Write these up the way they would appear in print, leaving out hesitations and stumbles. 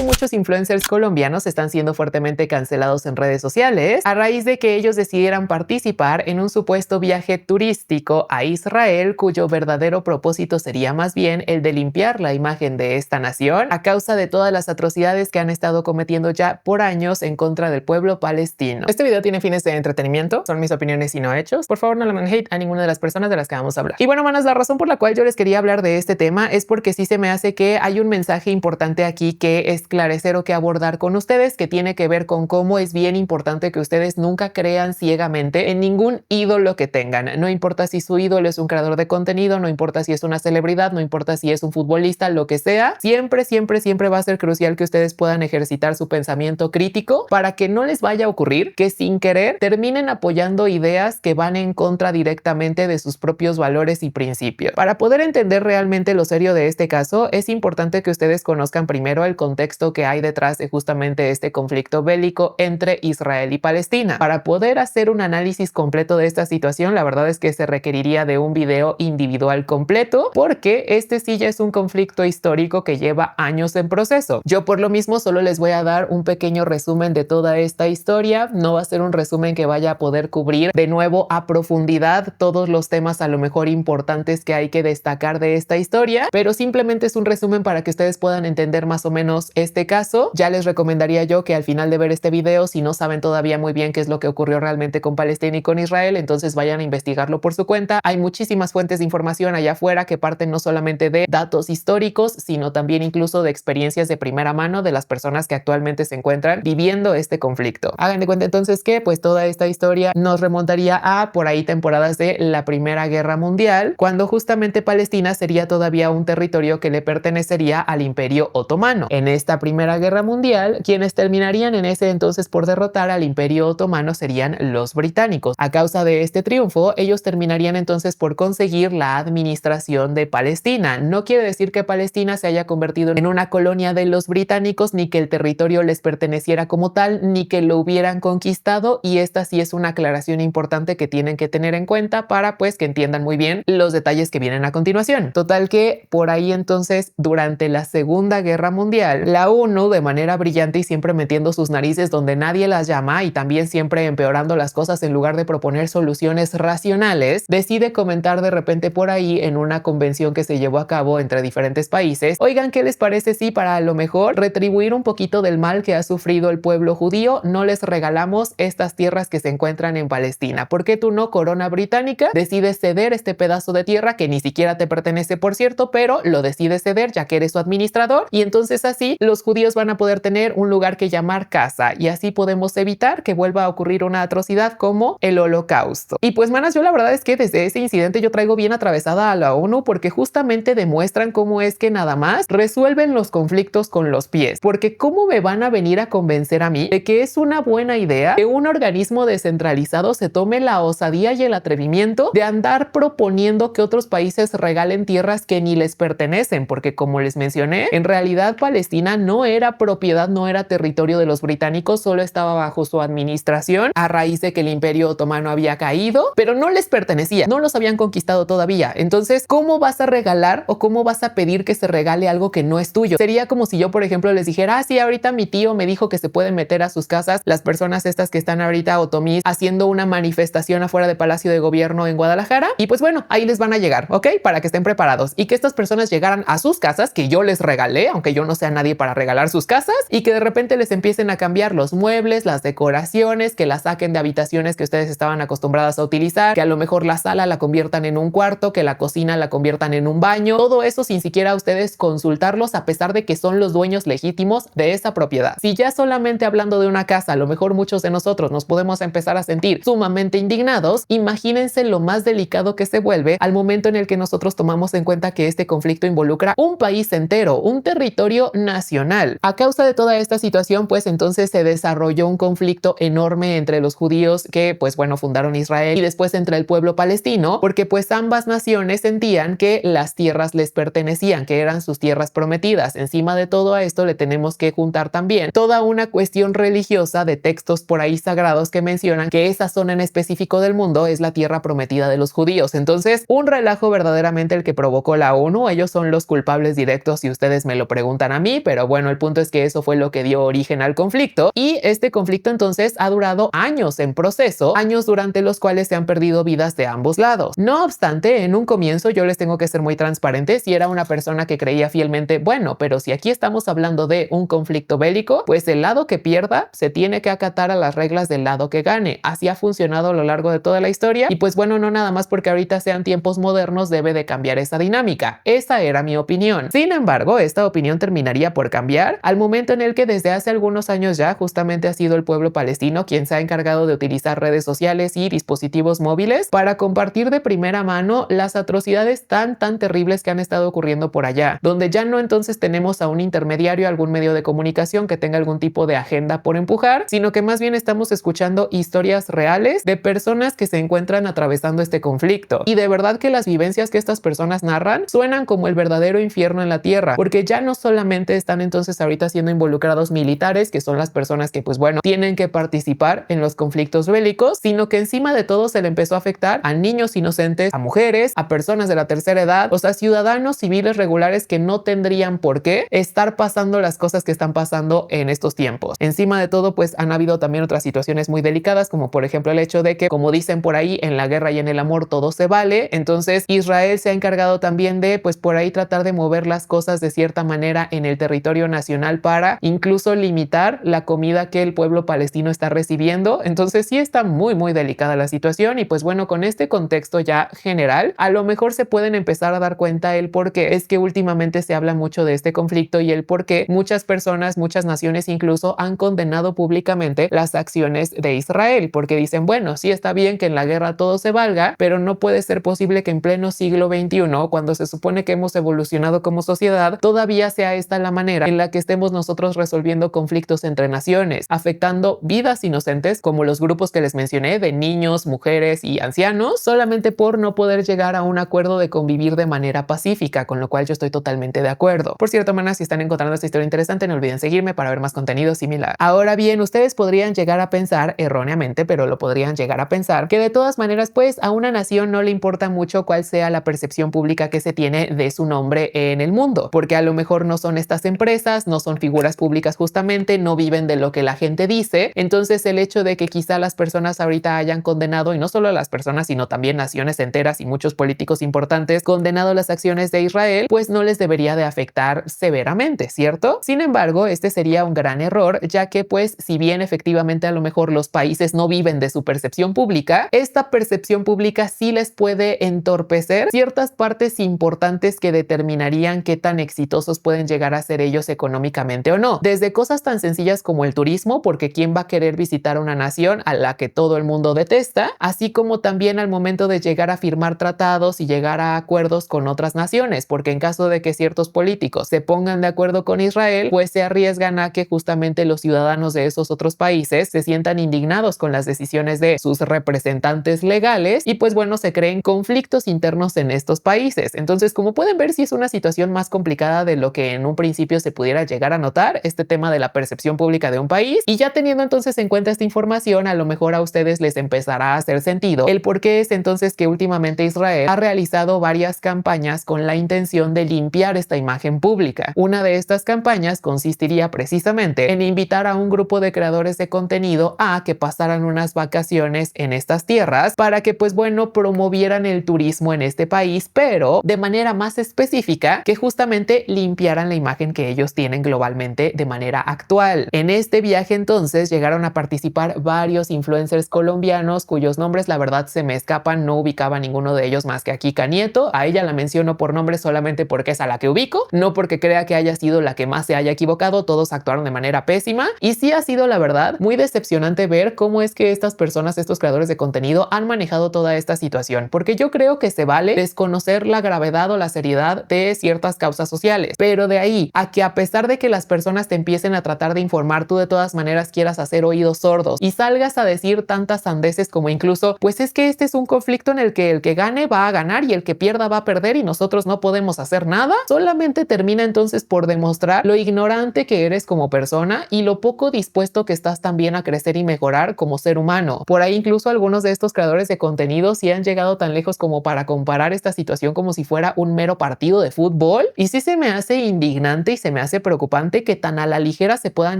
y muchos influencers colombianos están siendo fuertemente cancelados en redes sociales a raíz de que ellos decidieran participar en un supuesto viaje turístico a Israel, cuyo verdadero propósito sería más bien el de limpiar la imagen de esta nación a causa de todas las atrocidades que han estado cometiendo ya por años en contra del pueblo palestino. Este video tiene fines de entretenimiento, son mis opiniones y no hechos. Por favor, no le manden hate a ninguna de las personas de las que vamos a hablar. Y bueno, manas, la razón por la cual yo les quería hablar de este tema es porque sí se me hace que hay un mensaje importante aquí que esclarecer o que abordar con ustedes, que tiene que ver con cómo es bien importante que ustedes nunca crean ciegamente en ningún ídolo que tengan. No importa si su ídolo es un creador de contenido, no importa si es una celebridad, no importa si es un futbolista, lo que sea, siempre va a ser crucial que ustedes puedan ejercitar su pensamiento crítico para que no les vaya a ocurrir que sin querer terminen apoyando ideas que van en contra directamente de sus propios valores y principios. Para poder entender realmente lo serio de este caso, es importante que ustedes conozcan primero el contexto que hay detrás de justamente este conflicto bélico entre Israel y Palestina. Para poder hacer un análisis completo de esta situación, la verdad es que se requeriría de un video individual completo, porque este sí ya es un conflicto histórico que lleva años en proceso. Yo por lo mismo solo les voy a dar un pequeño resumen de toda esta historia. No va a ser un resumen que vaya a poder cubrir de nuevo a profundidad todos los temas a lo mejor importantes que hay que destacar de esta historia, pero simplemente es un resumen para que ustedes puedan entender más o menos este caso. Ya les recomendaría yo que al final de ver este video, si no saben todavía muy bien qué es lo que ocurrió realmente con Palestina y con Israel, entonces vayan a investigarlo por su cuenta. Hay muchísimas fuentes de información allá afuera que parten no solamente de datos históricos, sino también incluso de experiencias de primera mano de las personas que actualmente se encuentran viviendo este conflicto. Hagan de cuenta entonces que pues toda esta historia nos remontaría a por ahí temporadas de la Primera Guerra Mundial, cuando justamente Palestina sería todavía un territorio que le pertenecería al Imperio Otomano. En esta Primera Guerra Mundial, quienes terminarían en ese entonces por derrotar al Imperio Otomano serían los británicos. A causa de este triunfo, ellos terminarían entonces por conseguir la administración de Palestina. No quiere decir que Palestina se haya convertido en una colonia de los británicos, ni que el territorio les perteneciera como tal, ni que lo hubieran conquistado, y esta sí es una aclaración importante que tienen que tener en cuenta para pues que entiendan muy bien los detalles que vienen a continuación. Total que por ahí entonces durante la Segunda Guerra Mundial, la ONU, de manera brillante y siempre metiendo sus narices donde nadie las llama y también siempre empeorando las cosas en lugar de proponer soluciones racionales, decide comentar de repente por ahí en una convención que se llevó a cabo entre diferentes países: oigan, ¿qué les parece si para a lo mejor retribuir un poquito del mal que ha sufrido el pueblo judío, no les regalamos estas tierras que se encuentran en Palestina? ¿Por qué tú no, corona británica, decides ceder este pedazo de tierra que ni siquiera te pertenece, por cierto, pero lo decides ceder ya que eres su administrador? Y entonces así los judíos van a poder tener un lugar que llamar casa, y así podemos evitar que vuelva a ocurrir una atrocidad como el Holocausto. Y pues, manas, yo la verdad es que desde ese incidente yo traigo bien atravesada a la ONU, porque justamente demuestran cómo es que nada más resuelven los conflictos con los pies. Porque ¿cómo me van a venir a convencer a mí de que es una buena idea que un organismo descentralizado se tome la osadía y el atrevimiento de andar proponiendo que otros países regalen tierras que ni les pertenecen? Porque, como les mencioné, en realidad Palestina no era propiedad, no era territorio de los británicos, solo estaba bajo su administración a raíz de que el Imperio Otomano había caído, pero no les pertenecía, no los habían conquistado todavía. Entonces, ¿cómo vas a regalar o cómo vas a pedir que se regale algo que no es tuyo? Sería como si yo, por ejemplo, les dijera: ah, sí, ahorita mi tío me dijo que se pueden meter a sus casas las personas estas que están ahorita otomís haciendo una manifestación afuera de Palacio de Gobierno en Guadalajara, y pues bueno, ahí les van a llegar, ¿ok? Para que estén preparados, y que estas personas llegaran a sus casas que yo les regalé, aunque yo no sea nadie para regalar sus casas, y que de repente les empiecen a cambiar los muebles, las decoraciones, que las saquen de habitaciones que ustedes estaban acostumbradas a utilizar, que a lo mejor la sala la conviertan en un cuarto, que la cocina la conviertan en un baño, todo eso sin siquiera ustedes consultarlos, a pesar de que son los dueños legítimos de esa propiedad. Si ya solamente hablando de una casa, a lo mejor muchos de nosotros nos podemos empezar a sentir sumamente indignados, imagínense lo más delicado que se vuelve al momento en el que nosotros tomamos en cuenta que este conflicto involucra un país entero, un territorio nacional. A causa de toda esta situación, pues entonces se desarrolló un conflicto enorme entre los judíos que, pues bueno, fundaron Israel, y después entre el pueblo palestino, porque pues ambas naciones sentían que las tierras les pertenecían, que eran sus tierras prometidas. Encima de todo esto le tenemos que juntar también toda una cuestión religiosa de textos por ahí sagrados que mencionan que esa zona en específico del mundo es la tierra prometida de los judíos. Entonces, un relajo verdaderamente el que provocó la ONU. Ellos son los culpables directos si ustedes me lo preguntan a mí, pero bueno, el punto es que eso fue lo que dio origen al conflicto y este conflicto entonces ha durado años en proceso, años durante los cuales se han perdido vidas de ambos lados. No obstante, en un comienzo yo les tengo que ser muy transparente, si era una persona que creía fielmente, bueno, pero si aquí estamos hablando de un conflicto bélico, pues el lado que pierda se tiene que acatar a las reglas del lado que gane. Así ha funcionado a lo largo de toda la historia y pues bueno, no nada más porque ahorita sean tiempos modernos debe de cambiar esa dinámica. Esa era mi opinión. Sin embargo, esta opinión terminaría por cambiar al momento en el que desde hace algunos años ya justamente ha sido el pueblo palestino quien se ha encargado de utilizar redes sociales y dispositivos móviles para compartir de primera mano las atrocidades tan terribles que han estado ocurriendo por allá, donde ya no entonces tenemos a un intermediario, algún medio de comunicación que tenga algún tipo de agenda por empujar, sino que más bien estamos escuchando historias reales de personas que se encuentran atravesando este conflicto. Y de verdad que las vivencias que estas personas narran suenan como el verdadero infierno en la tierra, porque ya no solamente están entonces ahorita siendo involucrados militares, que son las personas que pues bueno, tienen que participar en los conflictos bélicos, sino que encima de todo se le empezó a afectar a niños inocentes, a mujeres, a personas de la tercera edad, o sea, ciudadanos civiles regulares que no tendrían por qué estar pasando las cosas que están pasando en estos tiempos. Encima de todo, pues han habido también otras situaciones muy delicadas, como por ejemplo el hecho de que, como dicen por ahí, en la guerra y en el amor todo se vale. Entonces Israel se ha encargado también de, pues por ahí tratar de mover las cosas de cierta manera en el territorio nacional para incluso limitar la comida que el pueblo palestino está recibiendo. Entonces sí está muy delicada la situación y pues bueno, con este contexto ya general, a lo mejor se pueden empezar a dar cuenta el por qué es que últimamente se habla mucho de este conflicto y el por qué muchas personas, muchas naciones incluso han condenado públicamente las acciones de Israel, porque dicen, bueno, sí está bien que en la guerra todo se valga, pero no puede ser posible que en pleno siglo XXI, cuando se supone que hemos evolucionado como sociedad, todavía sea esta la manera en la que estemos nosotros resolviendo conflictos entre naciones, afectando vidas inocentes como los grupos que les mencioné de niños, mujeres y ancianos, solamente por no poder llegar a un acuerdo de convivir de manera pacífica, con lo cual yo estoy totalmente de acuerdo. Por cierto, manas, si están encontrando esta historia interesante, no olviden seguirme para ver más contenido similar. Ahora bien, ustedes podrían llegar a pensar, erróneamente, pero lo podrían llegar a pensar, que de todas maneras, pues a una nación no le importa mucho cuál sea la percepción pública que se tiene de su nombre en el mundo, porque a lo mejor no son estas empresas, no son figuras públicas justamente, no viven de lo que la gente dice. Entonces el hecho de que quizá las personas ahorita hayan condenado, y no solo las personas, sino también naciones enteras y muchos políticos importantes, condenado las acciones de Israel, pues no les debería de afectar severamente, ¿cierto? Sin embargo, este sería un gran error, ya que pues si bien efectivamente a lo mejor los países no viven de su percepción pública, esta percepción pública sí les puede entorpecer ciertas partes importantes que determinarían qué tan exitosos pueden llegar a ser ellos económicamente o no. Desde cosas tan sencillas como el turismo, porque ¿quién va a querer visitar una nación a la que todo el mundo detesta? Así como también al momento de llegar a firmar tratados y llegar a acuerdos con otras naciones, porque en caso de que ciertos políticos se pongan de acuerdo con Israel, pues se arriesgan a que justamente los ciudadanos de esos otros países se sientan indignados con las decisiones de sus representantes legales y pues bueno, se creen conflictos internos en estos países. Entonces, como pueden ver, sí es una situación más complicada de lo que en un principio se pudiera llegar a notar, este tema de la percepción pública de un país. Y ya teniendo entonces en cuenta esta información, a lo mejor a ustedes les empezará a hacer sentido el por qué es entonces que últimamente Israel ha realizado varias campañas con la intención de limpiar esta imagen pública. Una de estas campañas consistiría precisamente en invitar a un grupo de creadores de contenido a que pasaran unas vacaciones en estas tierras para que pues bueno, promovieran el turismo en este país, pero de manera más específica, que justamente limpiaran la imagen que ellos tienen globalmente de manera actual. En este viaje entonces llegaron a participar varios influencers colombianos cuyos nombres la verdad se me escapan, no ubicaba a ninguno de ellos más que a Kika Nieto. A ella la menciono por nombre solamente porque es a la que ubico, no porque crea que haya sido la que más se haya equivocado. Todos actuaron de manera pésima y sí ha sido la verdad muy decepcionante ver cómo es que estas personas, estos creadores de contenido han manejado toda esta situación, porque yo creo que se vale desconocer la gravedad o la seriedad de ciertas causas sociales, pero de ahí a que a pesar de que las personas te empiecen a tratar de informar, tú de todas maneras quieras hacer oídos sordos y salgas a decir tantas sandeces como incluso, pues es que este es un conflicto en el que gane va a ganar y el que pierda va a perder y nosotros no podemos hacer nada, solamente termina entonces por demostrar lo ignorante que eres como persona y lo poco dispuesto que estás también a crecer y mejorar como ser humano. Por ahí incluso algunos de estos creadores de contenido sí han llegado tan lejos como para comparar esta situación como si fuera un mero partido de fútbol y sí se me hace indignante y se me me hace preocupante que tan a la ligera se puedan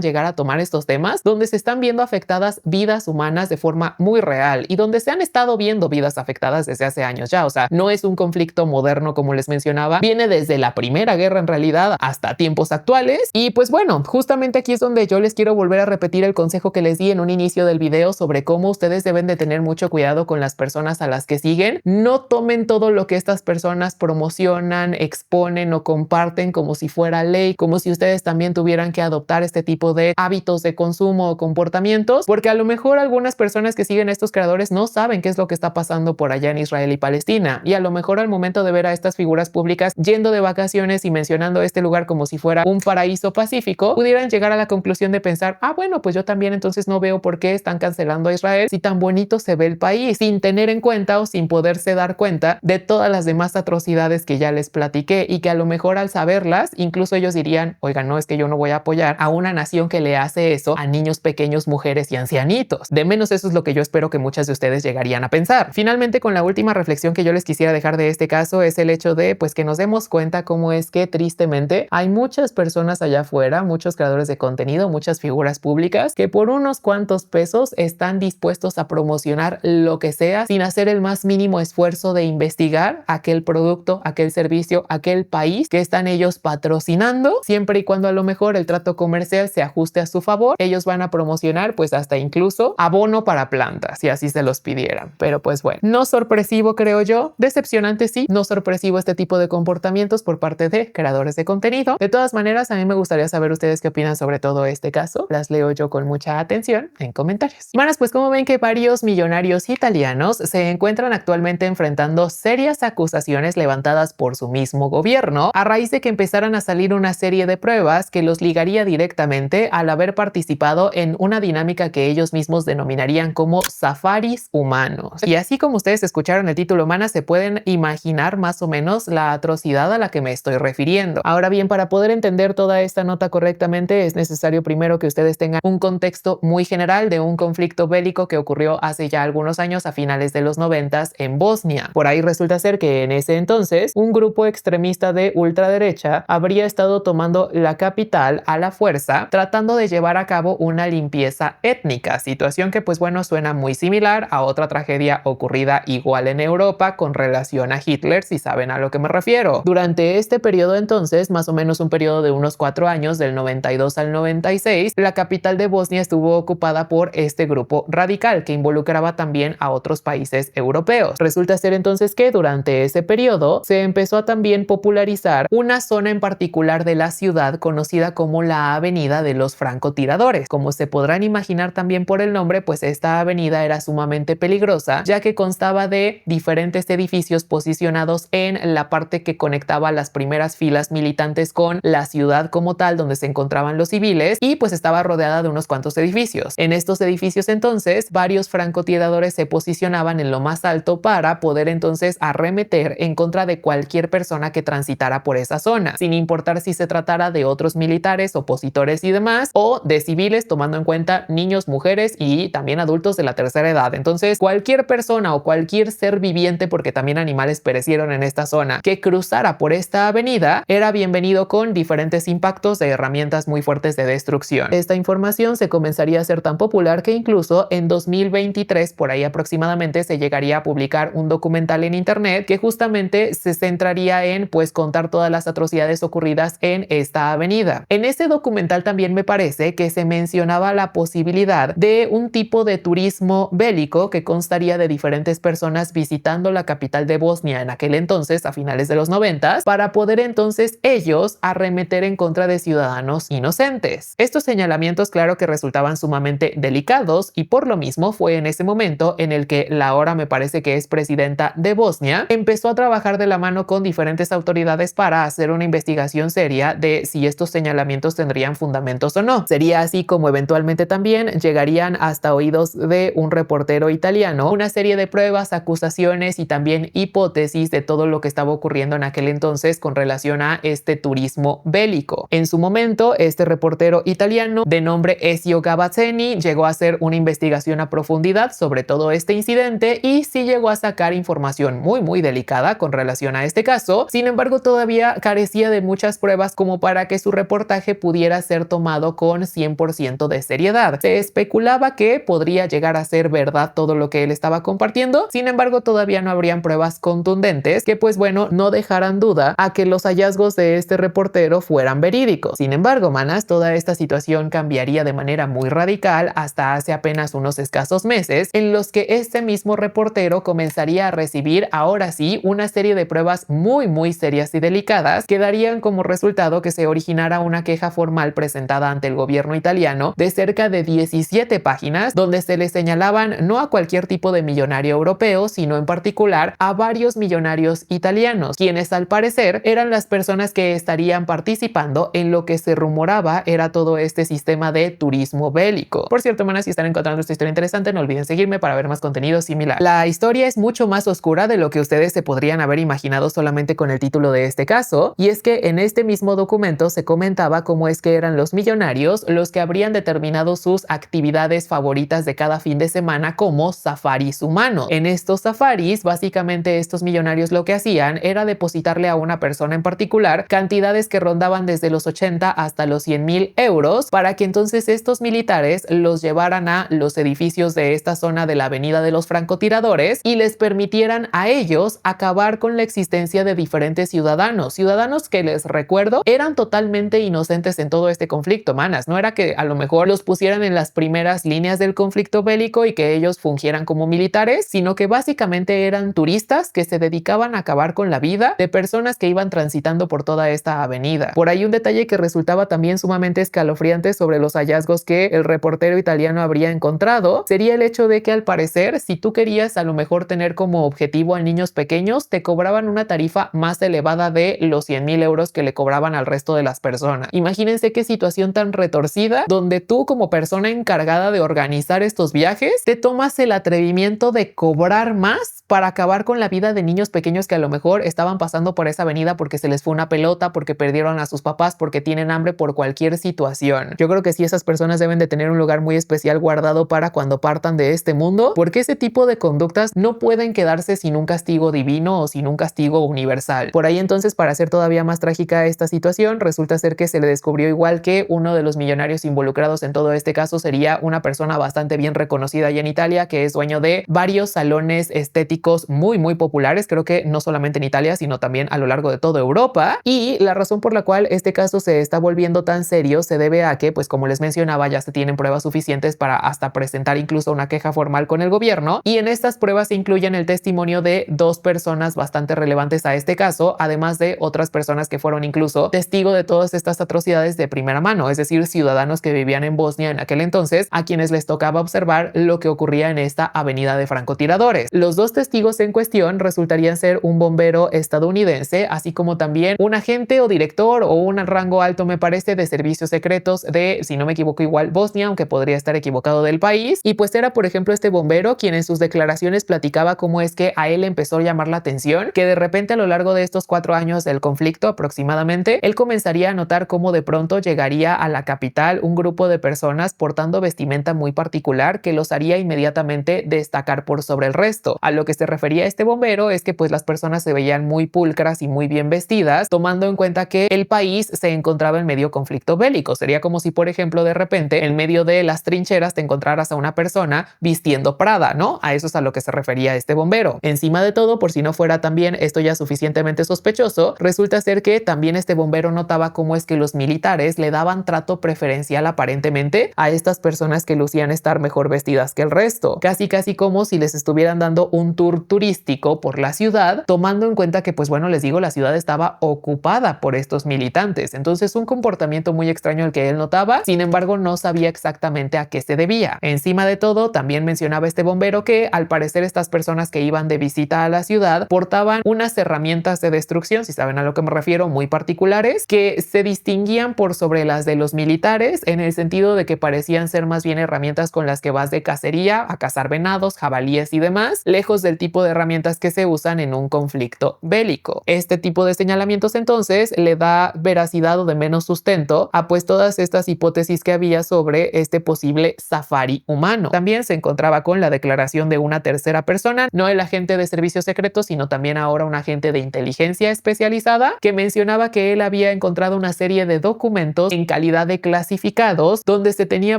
llegar a tomar estos temas, donde se están viendo afectadas vidas humanas de forma muy real y donde se han estado viendo vidas afectadas desde hace años ya. O sea, no es un conflicto moderno como les mencionaba, viene desde la Primera Guerra en realidad hasta tiempos actuales. Y pues bueno, justamente aquí es donde yo les quiero volver a repetir el consejo que les di en un inicio del video sobre cómo ustedes deben de tener mucho cuidado con las personas a las que siguen. No tomen todo lo que estas personas promocionan, exponen o comparten como si fuera ley, como si ustedes también tuvieran que adoptar este tipo de hábitos de consumo o comportamientos, porque a lo mejor algunas personas que siguen a estos creadores no saben qué es lo que está pasando por allá en Israel y Palestina, y a lo mejor al momento de ver a estas figuras públicas yendo de vacaciones y mencionando este lugar como si fuera un paraíso pacífico, pudieran llegar a la conclusión de pensar, ah, bueno, pues yo también entonces no veo por qué están cancelando a Israel si tan bonito se ve el país, sin tener en cuenta o sin poderse dar cuenta de todas las demás atrocidades que ya les platiqué, y que a lo mejor al saberlas, incluso ellos dirían, oigan, no, es que yo no voy a apoyar a una nación que le hace eso a niños pequeños, mujeres y ancianitos. De menos eso es lo que yo espero que muchas de ustedes llegarían a pensar. Finalmente, con la última reflexión que yo les quisiera dejar de este caso es el hecho de pues que nos demos cuenta cómo es que tristemente hay muchas personas allá afuera, muchos creadores de contenido, muchas figuras públicas que por unos cuantos pesos están dispuestos a promocionar lo que sea sin hacer el más mínimo esfuerzo de investigar aquel producto, aquel servicio, aquel país que están ellos patrocinando, siempre y cuando a lo mejor el trato comercial se ajuste a su favor. Ellos van a promocionar pues hasta incluso abono para plantas si así se los pidieran. Pero pues bueno, no sorpresivo creo yo, decepcionante sí, no sorpresivo este tipo de comportamientos por parte de creadores de contenido. De todas maneras, a mí me gustaría saber ustedes qué opinan sobre todo este caso. Las leo yo con mucha atención en comentarios. Hermanas, pues como ven que varios millonarios italianos se encuentran actualmente enfrentando serias acusaciones levantadas por su mismo gobierno a raíz de que empezaran a salir una serie de pruebas que los ligaría directamente al haber participado en una dinámica que ellos mismos denominarían como safaris humanos. Y así como ustedes escucharon el título, humanas, se pueden imaginar más o menos la atrocidad a la que me estoy refiriendo. Ahora bien, para poder entender toda esta nota correctamente es necesario primero que ustedes tengan un contexto muy general de un conflicto bélico que ocurrió hace ya algunos años a finales de los 90s en Bosnia. Por ahí resulta ser que en ese entonces un grupo extremista de ultraderecha habría estado tomando la capital a la fuerza, tratando de llevar a cabo una limpieza étnica, situación que pues bueno suena muy similar a otra tragedia ocurrida igual en Europa con relación a Hitler, si saben a lo que me refiero. Durante este periodo entonces, más o menos un periodo de unos 4 años, del 92 al 96, la capital de Bosnia estuvo ocupada por este grupo radical que involucraba también a otros países europeos. Resulta ser entonces que durante ese periodo se empezó a también popularizar una zona en particular de la ciudad conocida como la Avenida de los Francotiradores. Como se podrán imaginar también por el nombre, pues esta avenida era sumamente peligrosa, ya que constaba de diferentes edificios posicionados en la parte que conectaba las primeras filas militantes con la ciudad como tal, donde se encontraban los civiles, y pues estaba rodeada de unos cuantos edificios. En estos edificios entonces varios francotiradores se posicionaban en lo más alto para poder entonces arremeter en contra de cualquier persona que transitara por esa zona, sin importar si se tratara de otros militares, opositores y demás, o de civiles, tomando en cuenta niños, mujeres y también adultos de la tercera edad. Entonces cualquier persona o cualquier ser viviente, porque también animales perecieron en esta zona, que cruzara por esta avenida era bienvenido con diferentes impactos de herramientas muy fuertes de destrucción. Esta información se comenzaría a ser tan popular que incluso en 2023, por ahí aproximadamente, se llegaría a publicar un documental en internet que justamente se centraría en pues contar todas las atrocidades ocurridas en esta avenida. En ese documental también me parece que se mencionaba la posibilidad de un tipo de turismo bélico que constaría de diferentes personas visitando la capital de Bosnia en aquel entonces, a finales de los 90, para poder entonces ellos arremeter en contra de ciudadanos inocentes. Estos señalamientos, claro que resultaban sumamente delicados, y por lo mismo fue en ese momento en el que la ahora me parece que es presidenta de Bosnia empezó a trabajar de la mano con diferentes autoridades para hacer una investigación seria de si estos señalamientos tendrían fundamentos o no. Sería así como eventualmente también llegarían hasta oídos de un reportero italiano una serie de pruebas, acusaciones y también hipótesis de todo lo que estaba ocurriendo en aquel entonces con relación a este turismo bélico. En su momento, este reportero italiano de nombre Ezio Gavazzeni llegó a hacer una investigación a profundidad sobre todo este incidente y sí llegó a sacar información muy delicada con relación a este caso. Sin embargo, todavía carecía de muchas pruebas como para que su reportaje pudiera ser tomado con 100% de seriedad. Se especulaba que podría llegar a ser verdad todo lo que él estaba compartiendo, sin embargo todavía no habrían pruebas contundentes que pues bueno no dejaran duda a que los hallazgos de este reportero fueran verídicos. Sin embargo, manas, toda esta situación cambiaría de manera muy radical hasta hace apenas unos escasos meses, en los que este mismo reportero comenzaría a recibir ahora sí una serie de pruebas muy serias y delicadas que darían como resultado que se originara una queja formal presentada ante el gobierno italiano de cerca de 17 páginas donde se le señalaban no a cualquier tipo de millonario europeo, sino en particular a varios millonarios italianos, quienes al parecer eran las personas que estarían participando en lo que se rumoraba era todo este sistema de turismo bélico. Por cierto, manas, si están encontrando esta historia interesante, no olviden seguirme para ver más contenido similar. La historia es mucho más oscura de lo que ustedes se podrían haber imaginado solamente con el título de este caso, y es que en este mismo documento se comentaba cómo es que eran los millonarios los que habrían determinado sus actividades favoritas de cada fin de semana como safaris humanos. En estos safaris, básicamente estos millonarios lo que hacían era depositarle a una persona en particular cantidades que rondaban desde los 80 hasta los 100,000 euros para que entonces estos militares los llevaran a los edificios de esta zona de la Avenida de los Francotiradores y les permitieran a ellos acabar con la existencia de diferentes ciudadanos que les recuerdo eran totalmente inocentes en todo este conflicto, manas. No era que a lo mejor los pusieran en las primeras líneas del conflicto bélico y que ellos fungieran como militares, sino que básicamente eran turistas que se dedicaban a acabar con la vida de personas que iban transitando por toda esta avenida. Por ahí un detalle que resultaba también sumamente escalofriante sobre los hallazgos que el reportero italiano habría encontrado sería el hecho de que al parecer si tú querías a lo mejor tener como objetivo a niños pequeños te cobraban una tarifa más elevada de los 100,000 euros que le cobraban al resto de las personas. Imagínense qué situación tan retorcida donde tú como persona encargada de organizar estos viajes te tomas el atrevimiento de cobrar más para acabar con la vida de niños pequeños que a lo mejor estaban pasando por esa avenida porque se les fue una pelota, porque perdieron a sus papás, porque tienen hambre, por cualquier situación. Yo creo que sí, esas personas deben de tener un lugar muy especial guardado para cuando partan de este mundo, porque ese tipo de conductas no pueden quedarse sin un castigo divino o sin un castigo universal. Por ahí entonces, para hacer todavía más trágica esta situación, resulta ser que se le descubrió igual que uno de los millonarios involucrados en todo este caso sería una persona bastante bien reconocida allá en Italia, que es dueño de varios salones estéticos muy populares, creo que no solamente en Italia, sino también a lo largo de toda Europa. Y la razón por la cual este caso se está volviendo tan serio se debe a que, pues como les mencionaba, ya se tienen pruebas suficientes para hasta presentar incluso una queja formal con el gobierno, y en estas pruebas se incluyen el testimonio de dos personas bastante relevantes a este caso, además de otras personas que fueron incluso testigo de todas estas atrocidades de primera mano, es decir, ciudadanos que vivían en Bosnia en aquel entonces, a quienes les tocaba observar lo que ocurría en esta avenida de francotiradores. Los dos testigos en cuestión resultarían ser un bombero estadounidense, así como también un agente o director o un rango alto, me parece, de servicios secretos de, si no me equivoco, igual Bosnia, aunque podría estar equivocado del país. Y pues era, por ejemplo, este bombero quien en sus declaraciones platicaba cómo es que a él empezó a llamar la atención que de repente a lo largo de estos 4 años del conflicto aproximadamente, él comenzaría a notar cómo de pronto llegaría a la capital un grupo de personas portando vestimenta muy particular que los haría inmediatamente destacar por sobre el resto. A lo que se refería este bombero es que pues las personas se veían muy pulcras y muy bien vestidas, tomando en cuenta que el país se encontraba en medio conflicto bélico. Sería como si, por ejemplo, de repente en medio de las trincheras te encontraras a una persona vistiendo Prada, ¿no? A eso es a lo que se refería este bombero. Encima de todo, por si no fuera también esto ya suficientemente sospechoso, resulta ser que también este bombero notaba cómo es que los militares le daban trato preferencial aparentemente a estas personas que lucían estar mejor vestidas que el resto, casi como si les estuvieran dando un tour turístico por la ciudad, tomando en cuenta que pues bueno, les digo, la ciudad estaba ocupada por estos militantes. Entonces un comportamiento muy extraño el que él notaba, sin embargo no sabía exactamente a qué se debía. Encima de todo, también mencionaba este bombero que al parecer estas personas que iban de visita a la ciudad portaban unas herramientas de destrucción, si saben a lo que me refiero, muy particulares, que se distinguían por sobre las de los militares en el sentido de que parecían ser más bien herramientas con las que vas de cacería a cazar venados, jabalíes y demás, lejos del tipo de herramientas que se usan en un conflicto bélico. Este tipo de señalamientos entonces le da veracidad o de menos sustento a pues todas estas hipótesis que había sobre este posible safari humano. También se encontraba con la declaración de una tercera persona, no el agente de servicios secretos, sino también ahora un agente de inteligencia especializada, que mencionaba que él había había encontrado una serie de documentos en calidad de clasificados donde se tenía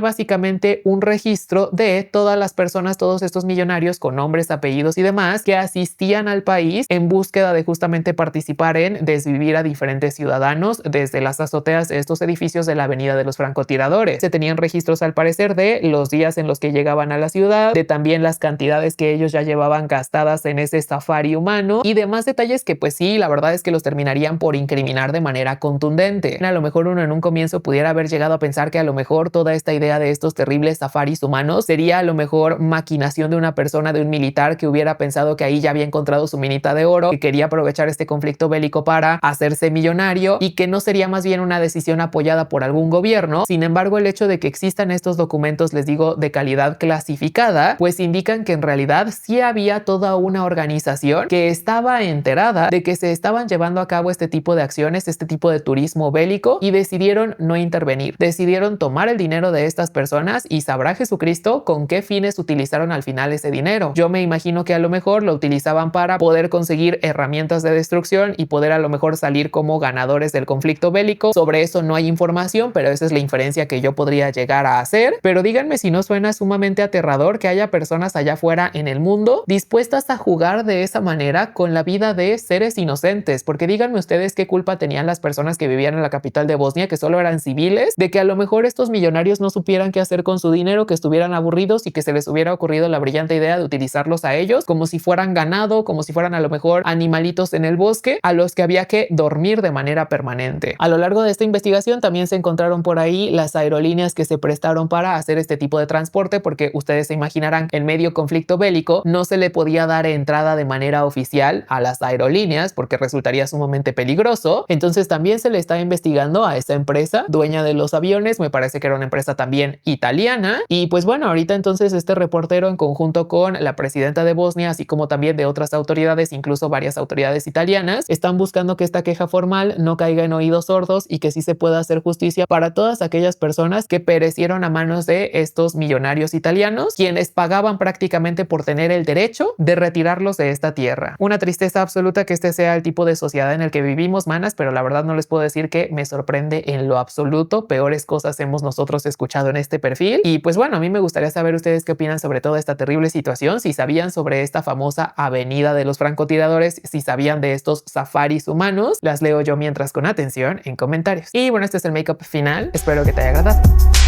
básicamente un registro de todas las personas, todos estos millonarios con nombres, apellidos y demás que asistían al país en búsqueda de justamente participar en desvivir a diferentes ciudadanos desde las azoteas de estos edificios de la Avenida de los Francotiradores. Se tenían registros al parecer de los días en los que llegaban a la ciudad, de también las cantidades que ellos ya llevaban gastadas en ese safari humano y demás detalles que pues sí, la verdad es que los terminarían por incriminar de manera contundente. A lo mejor uno en un comienzo pudiera haber llegado a pensar que a lo mejor toda esta idea de estos terribles safaris humanos sería a lo mejor maquinación de una persona, de un militar que hubiera pensado que ahí ya había encontrado su minita de oro, que quería aprovechar este conflicto bélico para hacerse millonario y que no sería más bien una decisión apoyada por algún gobierno. Sin embargo, el hecho de que existan estos documentos, les digo, de calidad clasificada, pues indican que en realidad sí había toda una organización que estaba enterada de que se estaban llevando a cabo este tipo de acciones, este tipo de turismo bélico, y decidieron no intervenir. Decidieron tomar el dinero de estas personas y sabrá Jesucristo con qué fines utilizaron al final ese dinero. Yo me imagino que a lo mejor lo utilizaban para poder conseguir herramientas de destrucción y poder a lo mejor salir como ganadores del conflicto bélico. Sobre eso no hay información, pero esa es la inferencia que yo podría llegar a hacer. Pero díganme si no suena sumamente aterrador que haya personas allá afuera en el mundo dispuestas a jugar de esa manera con la vida de seres inocentes, porque díganme ustedes qué culpa tenían las personas que vivían en la capital de Bosnia, que solo eran civiles, de que a lo mejor estos millonarios no supieran qué hacer con su dinero, que estuvieran aburridos y que se les hubiera ocurrido la brillante idea de utilizarlos a ellos como si fueran ganado, como si fueran a lo mejor animalitos en el bosque a los que había que dormir de manera permanente. A lo largo de esta investigación también se encontraron por ahí las aerolíneas que se prestaron para hacer este tipo de transporte, porque ustedes se imaginarán, en medio conflicto bélico no se le podía dar entrada de manera oficial a las aerolíneas porque resultaría sumamente peligroso. Entonces también se le está investigando a esa empresa dueña de los aviones, me parece que era una empresa también italiana. Y pues bueno, ahorita entonces este reportero en conjunto con la presidenta de Bosnia, así como también de otras autoridades, incluso varias autoridades italianas, están buscando que esta queja formal no caiga en oídos sordos y que sí se pueda hacer justicia para todas aquellas personas que perecieron a manos de estos millonarios italianos, quienes pagaban prácticamente por tener el derecho de retirarlos de esta tierra. Una tristeza absoluta que este sea el tipo de sociedad en el que vivimos, manas, pero la verdad no les puedo decir que me sorprende en lo absoluto. Peores cosas hemos nosotros escuchado en este perfil. Y pues bueno, a mí me gustaría saber ustedes qué opinan sobre toda esta terrible situación, si sabían sobre esta famosa Avenida de los Francotiradores, si sabían de estos safaris humanos. Las leo yo mientras con atención en comentarios. Y bueno, este es el make-up final. Espero que te haya agradado.